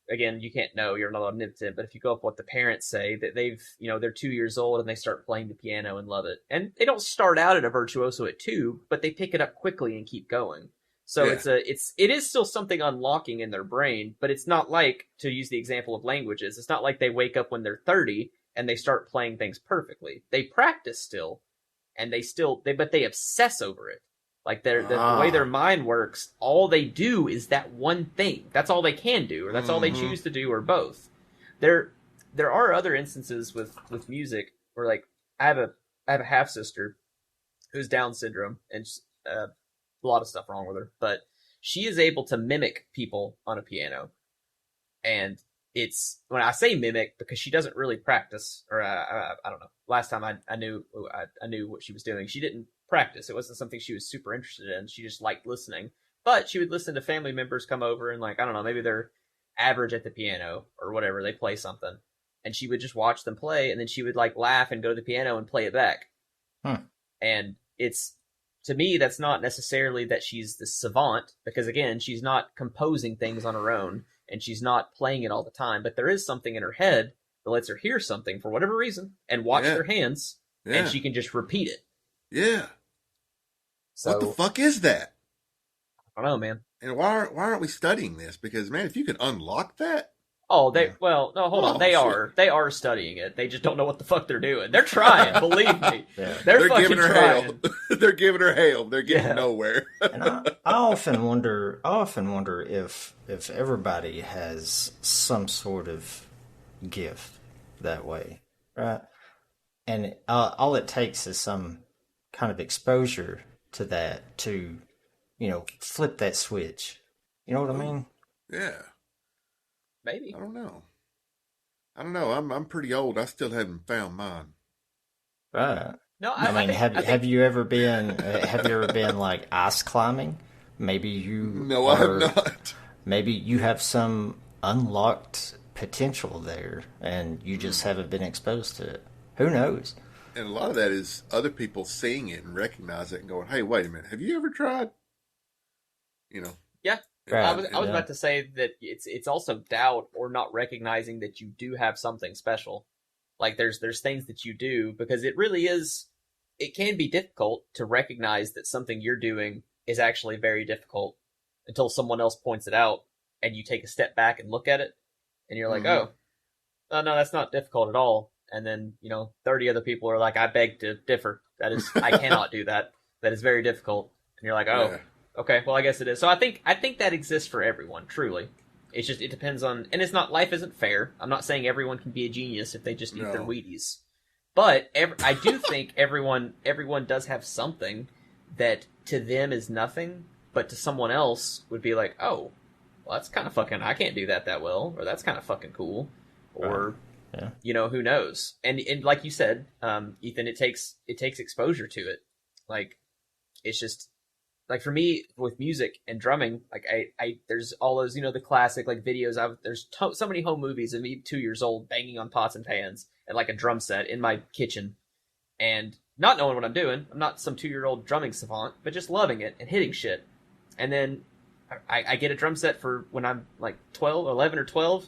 again, you can't know, you're not omnipotent, but if you go up what the parents say, that they've, they're 2 years old and they start playing the piano and love it. And they don't start out at a virtuoso at 2, but they pick it up quickly and keep going. So it is still something unlocking in their brain, but it's not like, to use the example of languages, it's not like they wake up when they're 30 and they start playing things perfectly. They practice still, and but they obsess over it. Like the way their mind works, all they do is that one thing. That's all they can do, or that's all they choose to do, or both. There are other instances with music where, like, I have a half sister who's Down syndrome, and a lot of stuff wrong with her, but she is able to mimic people on a piano. And it's, when I say mimic, because she doesn't really practice, or I don't know. Last time I knew what she was doing. She didn't practice. It wasn't something she was super interested in. She just liked listening. But she would listen to family members come over and, like, I don't know, maybe they're average at the piano or whatever, they play something. And she would just watch them play, and then she would, like, laugh and go to the piano and play it back. And it's, to me, that's not necessarily that she's the savant, because, again, she's not composing things on her own, and she's not playing it all the time, but there is something in her head that lets her hear something for whatever reason and watch their hands, and she can just repeat it. Yeah. So, what the fuck is that? I don't know, man. And why aren't we studying this? Because, man, if you could unlock that. Oh, well, no, hold on. They are studying it. They just don't know what the fuck they're doing. They're trying, believe me. Yeah. They're fucking giving her trying. hell. They're giving her hell. They're getting nowhere. And I often wonder if everybody has some sort of gift that way, right? And all it takes is some kind of exposure to that to, flip that switch. You know what I mean? Yeah. Maybe. I don't know. I'm pretty old. I still haven't found mine. Right. No, I mean, have you ever been like ice climbing? Maybe No, I have not. maybe you have some unlocked potential there, and you just haven't been exposed to it. Who knows? And a lot of that is other people seeing it and recognize it and going, "Hey, wait a minute, have you ever tried?" You know. Yeah. Right. I was about to say that it's also doubt or not recognizing that you do have something special. Like there's things that you do, because it really is, it can be difficult to recognize that something you're doing is actually very difficult until someone else points it out and you take a step back and look at it and you're like, Mhm. oh no, that's not difficult at all. And then, 30 other people are like, I beg to differ. That is, I cannot do that. That is very difficult. And you're like, oh, Yeah. okay, well, I guess it is. So I think that exists for everyone, truly. It's just, it depends on, and it's not, life isn't fair. I'm not saying everyone can be a genius if they just eat their No. Wheaties. But I do think everyone does have something that to them is nothing, but to someone else would be like, oh, well, that's kind of fucking, I can't do that well, or that's kind of fucking cool, or Yeah. who knows? And like you said, Ethan, it takes exposure to it. Like, it's just like for me with music and drumming, like I there's all those the classic like videos. There's so many home movies of me 2 years old banging on pots and pans and like a drum set in my kitchen and not knowing what I'm doing. I'm not some 2-year-old drumming savant, but just loving it and hitting shit. And then I get a drum set for when I'm like 12, 11 or 12,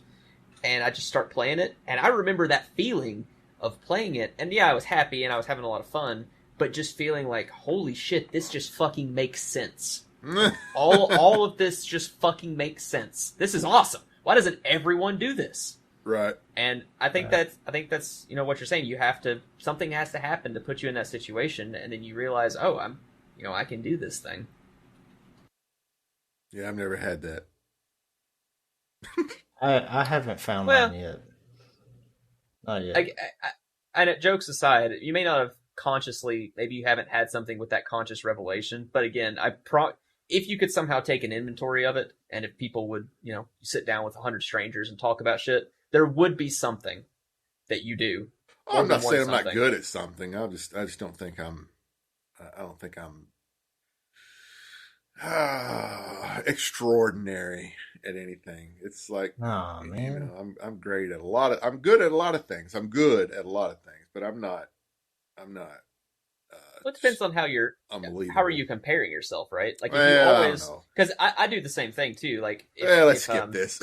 and I just start playing it. And I remember that feeling of playing it. And yeah, I was happy and I was having a lot of fun, but just feeling like, holy shit, this just fucking makes sense. all of this just fucking makes sense. This is awesome. Why doesn't everyone do this? Right. And I think that's what you're saying. You have to, something has to happen to put you in that situation, and then you realize, oh, I can do this thing. Yeah, I've never had that. I haven't found Well, mine yet. Not yet. And jokes aside, you may not have consciously, maybe you haven't had something with that conscious revelation, but again, if you could somehow take an inventory of it, and if people would, sit down with 100 strangers and talk about shit, there would be something that you do. Oh, I'm not saying I'm not something. good at something. I just don't think I'm. I don't think I'm extraordinary at anything. It's like, Oh man. I'm great at a lot of. I'm good at a lot of things. I'm good at a lot of things, but I'm not. Well, it depends on how unbelievable. how are you comparing yourself, right? Like if Well, you I always, don't know. because I do the same thing too. Like, Let's skip this.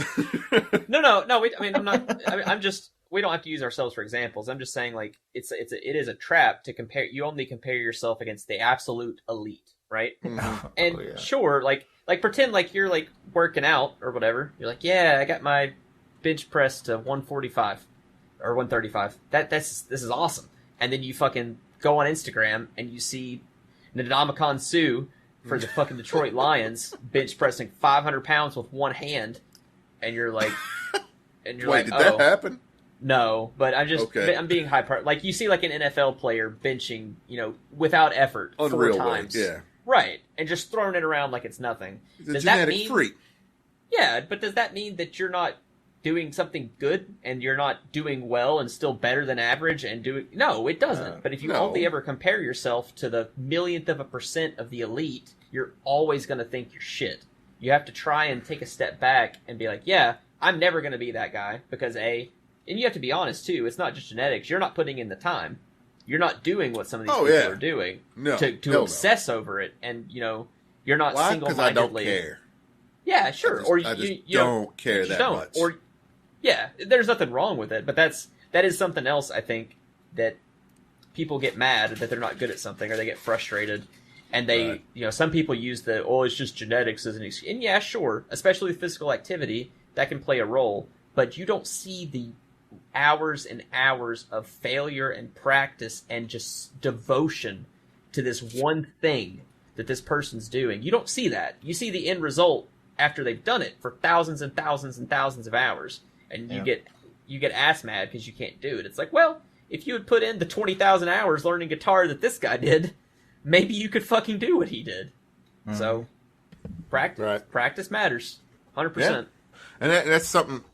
No. I'm not. I'm just. We don't have to use ourselves for examples. I'm just saying, like, it is a trap to compare. You only compare yourself against the absolute elite, right? Mhm. And Oh, yeah. sure, like pretend like you're like working out or whatever. You're like, yeah, I got my bench press to 145 or 135. This is awesome. And then you fucking go on Instagram and you see Ndamukong Suh for the fucking Detroit Lions bench pressing 500 pounds with one hand, and you're like, Wait, like, did oh. that happen? No, but Okay. I'm being like you see like an NFL player benching, without effort Unreal 4 times. weight, yeah. Right. And just throwing it around like it's nothing. He's a Does that genetic mean freak. Yeah, but does that mean that you're not doing something good and you're not doing well and still better than average and doing No, it doesn't. But if you no. only ever compare yourself to the millionth of a percent of the elite, you're always going to think you're shit. You have to try and take a step back and be like, yeah, I'm never going to be that guy because and you have to be honest too, it's not just genetics. You're not putting in the time. You're not doing what some of these people are doing No, to hell no. obsess over it, and you're not Why? Because I don't single-mindedly. care. Yeah, sure. I just don't care that much. Or yeah, there's nothing wrong with it, but that is something else. I think that people get mad that they're not good at something, or they get frustrated, and they, Right. some people use it's just genetics as an excuse. And yeah, sure, especially with physical activity, that can play a role, but you don't see the hours and hours of failure and practice and just devotion to this one thing that this person's doing. You don't see that. You see the end result after they've done it for thousands and thousands and thousands of hours, and you get ass mad because you can't do it. It's like, well, if you had put in the 20,000 hours learning guitar that this guy did, maybe you could fucking do what he did. Mhm. So practice matters 100%. And that's something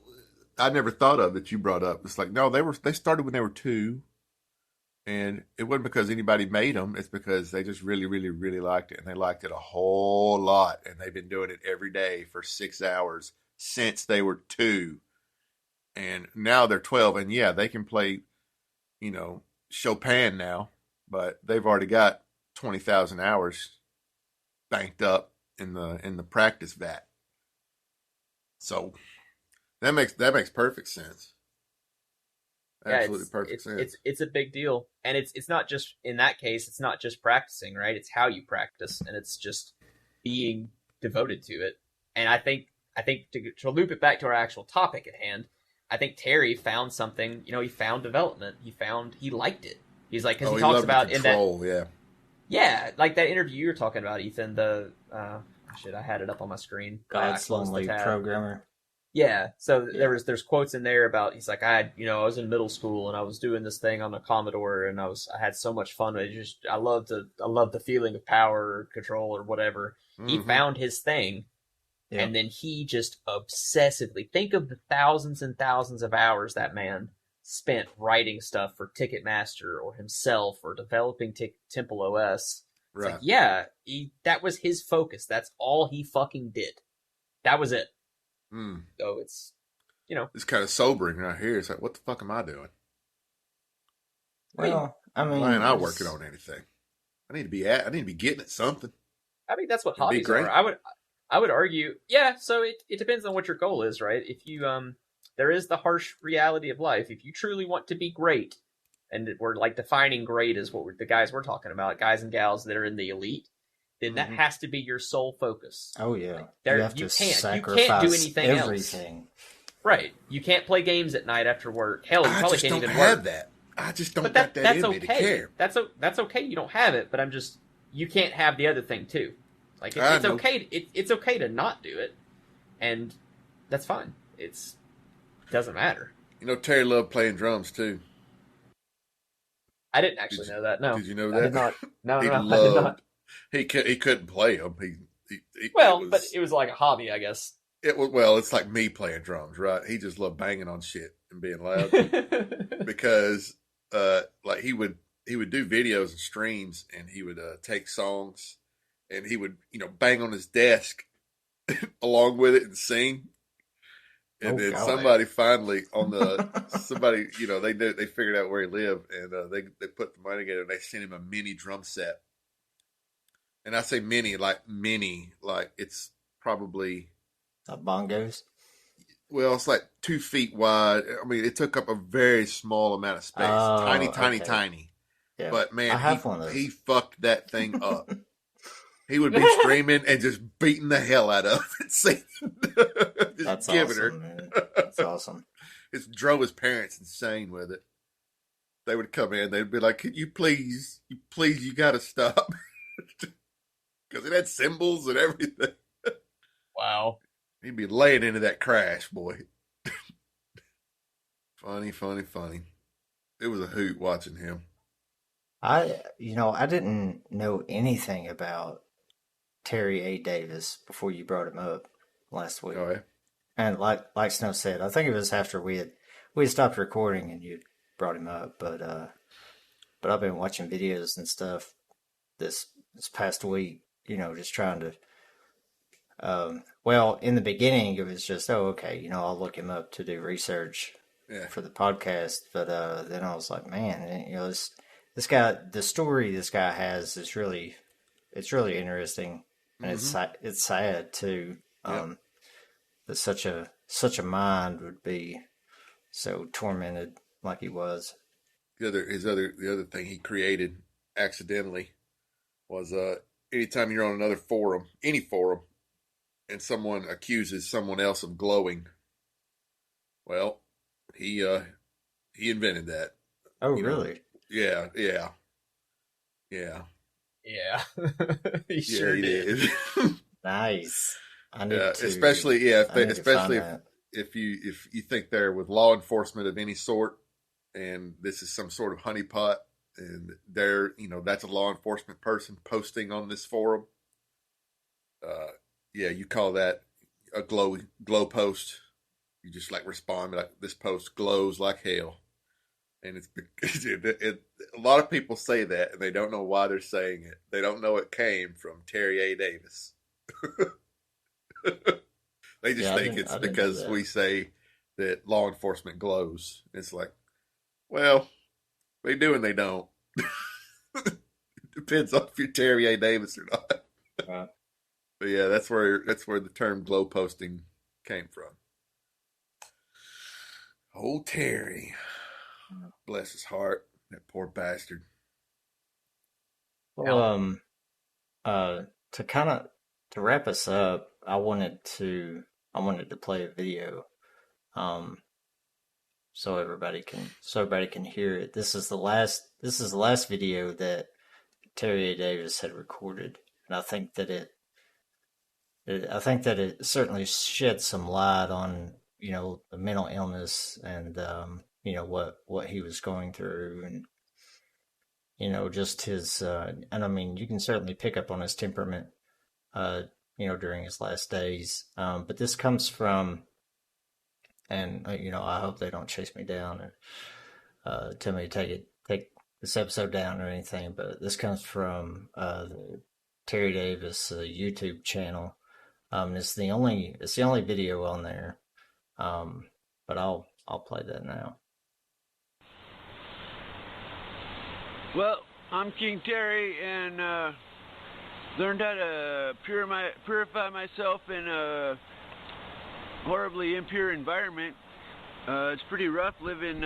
I never thought of that you brought up. It's like, no, they started when they were 2, And it wasn't because anybody made them. It's because they just really, really, really liked it. And they liked it a whole lot. And they've been doing it every day for 6 hours since they were 2. And now they're 12. And yeah, they can play, Chopin now. But they've already got 20,000 hours banked up in the practice vat. So that makes perfect sense. Absolutely perfect sense. It's a big deal, and it's not just in that case. It's not just practicing, right? It's how you practice, and it's just being devoted to it. And I think to loop it back to our actual topic at hand, I think Terry found something. He found development. He liked it. He's like, because he talks about control, yeah, like that interview you were talking about, Ethan. I had it up on my screen. God's lonely programmer. Yeah, so there's quotes in there about, he's like, I was in middle school and I was doing this thing on the Commodore and I had so much fun. I love the feeling of power or control or whatever. Mm-hmm. He found his thing, and then he just obsessively, think of the thousands and thousands of hours that man spent writing stuff for Ticketmaster or himself or developing Temple OS. It's right. Like, that was his focus. That's all he fucking did. That was it. So it's, it's kind of sobering right here. It's like, what the fuck am I doing? Well, I mean, why ain't I working on anything? I need to be getting at something. I mean, that's what hobbies are. I would argue, so it depends on what your goal is, right? If you, there is the harsh reality of life. If you truly want to be great, and we're like defining great as what the guys we're talking about, guys and gals that are in the elite, then that has to be your sole focus. Oh yeah, like, you can't do anything everything. Else. Right? You can't play games at night after work. Hell, you probably can't even have that. I just don't got that in me to care. That's okay. You don't have it, but you can't have the other thing too. Like it's okay. It's okay to not do it, and that's fine. It doesn't matter. Terry loved playing drums too. I didn't actually know that. No, did you know that? I did not. No, I did not. He couldn't play them. But it was like a hobby, I guess. It was, well, it's like me playing drums, right? He just loved banging on shit and being loud because, like he would do videos and streams, and he would take songs, and he would bang on his desk along with it and sing. And then somebody finally they figured out where he lived, and they put the money together and they sent him a mini drum set. And I say mini, like it's probably bongos. Well, it's like 2 feet wide. I mean, it took up a very small amount of space. Tiny. Yeah. But man, he fucked that thing up. He would be screaming and just beating the hell out of it, singing. That's awesome, man. That's awesome. It drove his parents insane with it. They would come in. They'd be like, "Can you please, you got to stop." Because it had cymbals and everything. Wow. He'd be laying into that crash, boy. Funny. It was a hoot watching him. I didn't know anything about Terry A. Davis before you brought him up last week. Oh, yeah. And like Snow said, I think it was after we had stopped recording and you brought him up. But I've been watching videos and stuff this past week. Just trying to. Well, in the beginning, it was just, I'll look him up to do research for the podcast. But then I was like, man, this guy, the story this guy has is really interesting, and it's sad too. That such a mind would be so tormented like he was. The other thing he created accidentally was anytime you're on another forum, any forum, and someone accuses someone else of glowing, well, he invented that. Oh, really? Yeah. He sure did. Nice. Especially if you think they're with law enforcement of any sort, and this is some sort of honeypot, and they're that's a law enforcement person posting on this forum. You call that a glow post. You just respond like, this post glows like hell. And it's a lot of people say that, and they don't know why they're saying it. They don't know it came from Terry A. Davis. They just think it's because we say that law enforcement glows. It's like, well, they do and they don't. Depends on if you're Terry A. Davis or not. Right. But yeah, that's where the term glow posting came from. Old Terry. Bless his heart. That poor bastard. Well, to wrap us up, I wanted to play a video, so everybody can hear it. This is the last video that Terry A. Davis had recorded, and I think that it certainly shed some light on, you know, the mental illness and you know, what he was going through, and you know, just his and I mean, you can certainly pick up on his temperament, you know, during his last days. But this comes from, and you know, I hope they don't chase me down and tell me to take this episode down or anything. But this comes from the Terry Davis YouTube channel. It's the only video on there. But I'll play that now. Well, I'm King Terry, and learned how to purify myself in a horribly impure environment. It's pretty rough living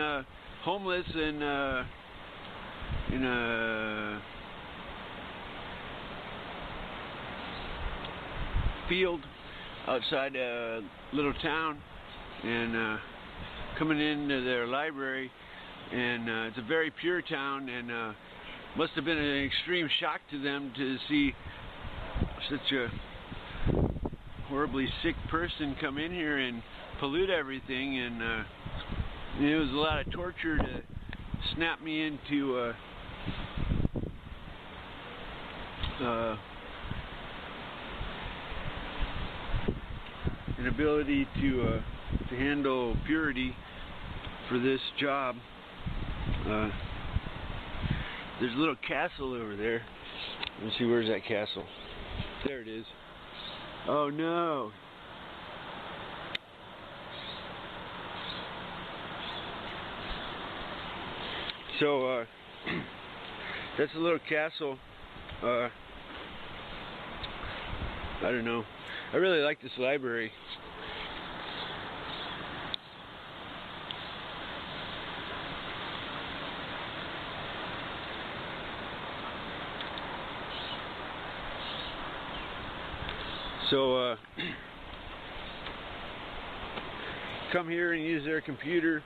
homeless in a field outside a little town, and coming into their library, and it's a very pure town, and must have been an extreme shock to them to see such a horribly sick person come in here and pollute everything. And it was a lot of torture to snap me into an ability to handle purity for this job. There's a little castle over there. Let's see, where's that castle? There it is. Oh no. So that's a little castle. I don't know. I really like this library. So come here and use their computer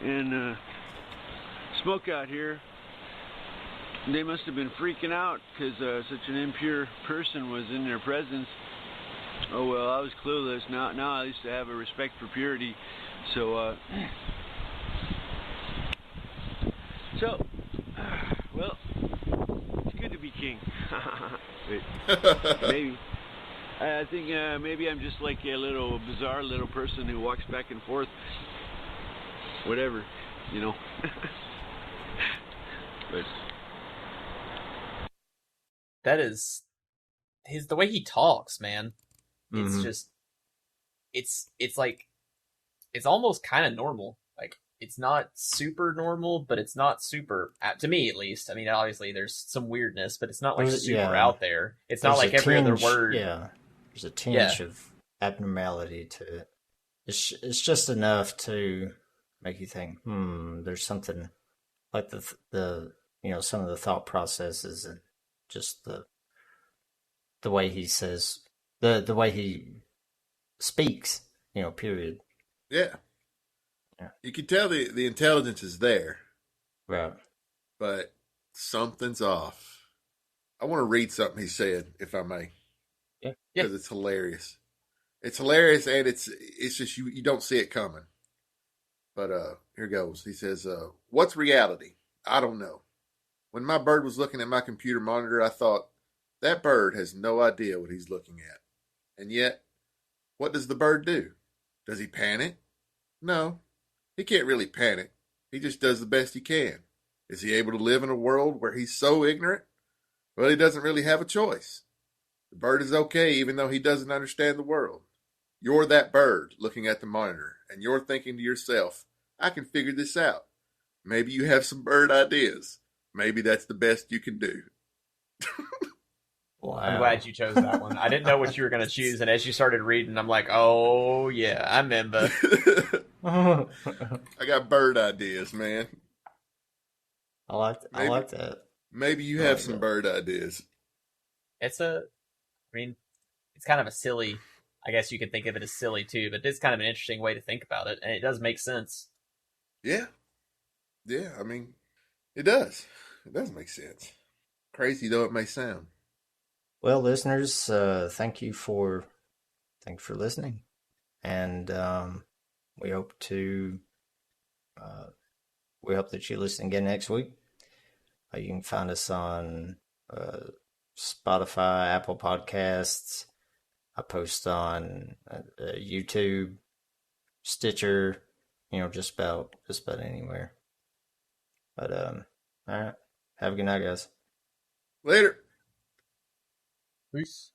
and smoke out here. They must have been freaking out because such an impure person was in their presence. Oh well, I was clueless. Now I used to have a respect for purity. So well, it's good to be king. Wait, maybe. I think maybe I'm just like a little bizarre little person who walks back and forth. Whatever, you know. But that is the way he talks, man. It's Mhm. just it's like it's almost kind of normal. Like it's not super normal, but it's not super, to me at least. I mean, obviously there's some weirdness, but it's not like super Yeah. out there. It's not There's like a every other tinge- word. Yeah, there's a tinge of abnormality to it. It's just enough to make you think, there's something, like the you know, some of the thought processes and just the way he says, the way he speaks, you know, period. Yeah. Yeah. You can tell the intelligence is there, Right. but something's off. I want to read something he said, if I may. Yeah. Because it's hilarious. It's hilarious, and it's just you don't see it coming. But here goes. He says, what's reality? I don't know. When my bird was looking at my computer monitor, I thought, that bird has no idea what he's looking at. And yet, what does the bird do? Does he panic? No, he can't really panic. He just does the best he can. Is he able to live in a world where he's so ignorant? Well, he doesn't really have a choice. The bird is okay even though he doesn't understand the world. You're that bird looking at the monitor, and you're thinking to yourself, I can figure this out. Maybe you have some bird ideas. Maybe that's the best you can do. Wow. I'm glad you chose that one. I didn't know what you were going to choose, and as you started reading, I'm like, oh, yeah, I remember. I got bird ideas, man. I like that. Maybe you have some bird ideas. It's kind of a silly, I guess you could think of it as silly too, but it's kind of an interesting way to think about it, and it does make sense. Yeah. Yeah, I mean, it does. It does make sense. Crazy though it may sound. Well, listeners, thank you for listening, and we hope that you listen again next week. You can find us on Spotify, Apple Podcasts. I post on YouTube, Stitcher, just about anywhere. But all right, have a good night, guys. Later. Peace.